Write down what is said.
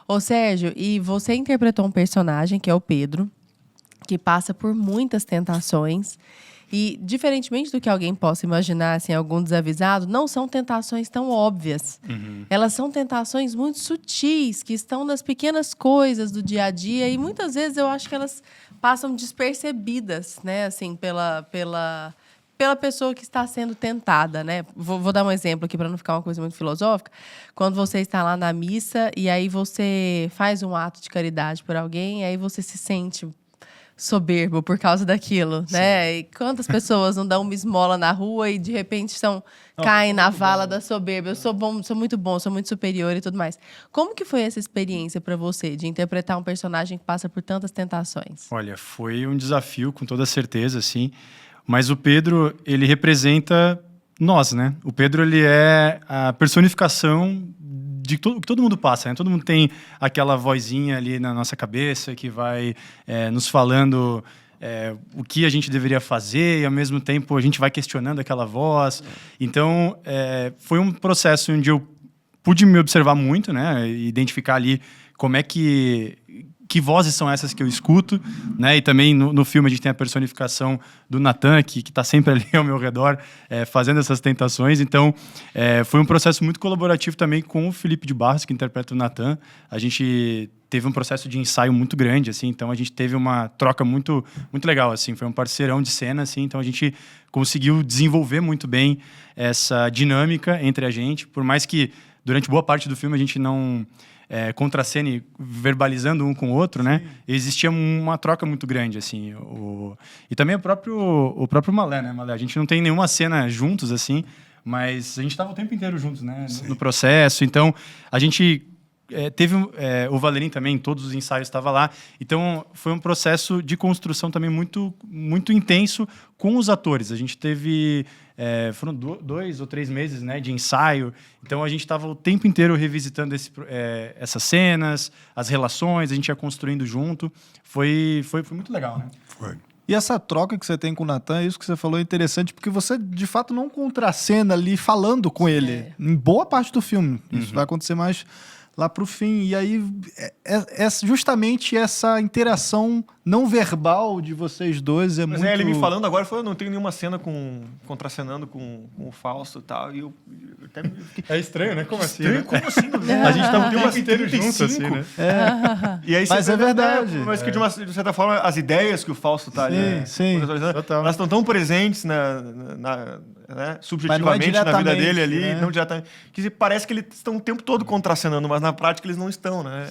Ô, Sérgio, e você interpretou um personagem, que é o Pedro, que passa por muitas tentações. E, diferentemente do que alguém possa imaginar, assim, algum desavisado, não são tentações tão óbvias. Elas são tentações muito sutis, que estão nas pequenas coisas do dia a dia. E, muitas vezes, eu acho que elas passam despercebidas, né? Assim, pela pessoa que está sendo tentada, né? Vou dar um exemplo aqui para não ficar uma coisa muito filosófica. Quando você está lá na missa e aí você faz um ato de caridade por alguém, e aí você se sente soberbo por causa daquilo, né? E quantas pessoas não dão uma esmola na rua e de repente caem na vala da soberba. Eu sou bom, sou muito bom, sou muito superior e tudo mais. Como que foi essa experiência para você de interpretar um personagem que passa por tantas tentações? Olha, foi um desafio, com toda certeza, assim. Mas o Pedro, ele representa nós, né? O Pedro, ele é a personificação de tudo que todo mundo passa, né? Todo mundo tem aquela vozinha ali na nossa cabeça que vai nos falando o que a gente deveria fazer e, ao mesmo tempo, a gente vai questionando aquela voz. Então, foi um processo onde eu pude me observar muito, né? Identificar ali como é que vozes são essas que eu escuto, né? E também no filme a gente tem a personificação do Natan, que está sempre ali ao meu redor, fazendo essas tentações. Então, foi um processo muito colaborativo também com o Felipe de Barros, que interpreta o Natan. A gente teve um processo de ensaio muito grande, assim, então a gente teve uma troca muito, muito legal, assim, foi um parceirão de cena, assim, então a gente conseguiu desenvolver muito bem essa dinâmica entre a gente, por mais que durante boa parte do filme a gente não contracene verbalizando um com o outro, né? Existia uma troca muito grande, assim. E também o próprio Malé, né, Malé? A gente não tem nenhuma cena juntos, assim, mas a gente estava o tempo inteiro juntos, né? No processo. Então, a gente teve o Valerim também, em todos os ensaios estava lá. Então, foi um processo de construção também muito, muito intenso com os atores. A gente teve... foram 2 ou 3 meses, né, de ensaio. Então, a gente estava o tempo inteiro revisitando essas cenas, as relações, a gente ia construindo junto. Foi muito legal, né? Foi. E essa troca que você tem com o Natan, isso que você falou é interessante, porque você, de fato, não contracena ali falando com ele. Em boa parte do filme. Isso vai acontecer mais lá pro fim. E aí, justamente essa interação não verbal de vocês dois Mas muito... ele me falando agora, eu não tenho nenhuma cena contracenando com o Fausto e tal. E eu até fiquei... É estranho, né? Como assim? Estranho, Né? como assim? A gente tá o Tem tempo inteiro junto, assim, né? E aí, Mas é verdade. Mas que, de certa forma, as ideias que o Fausto tá ali... Sim, total. Elas estão tão presentes subjetivamente na vida dele ali, né? não diretamente. Que parece que eles estão o tempo todo contracenando, mas na prática eles não estão, né?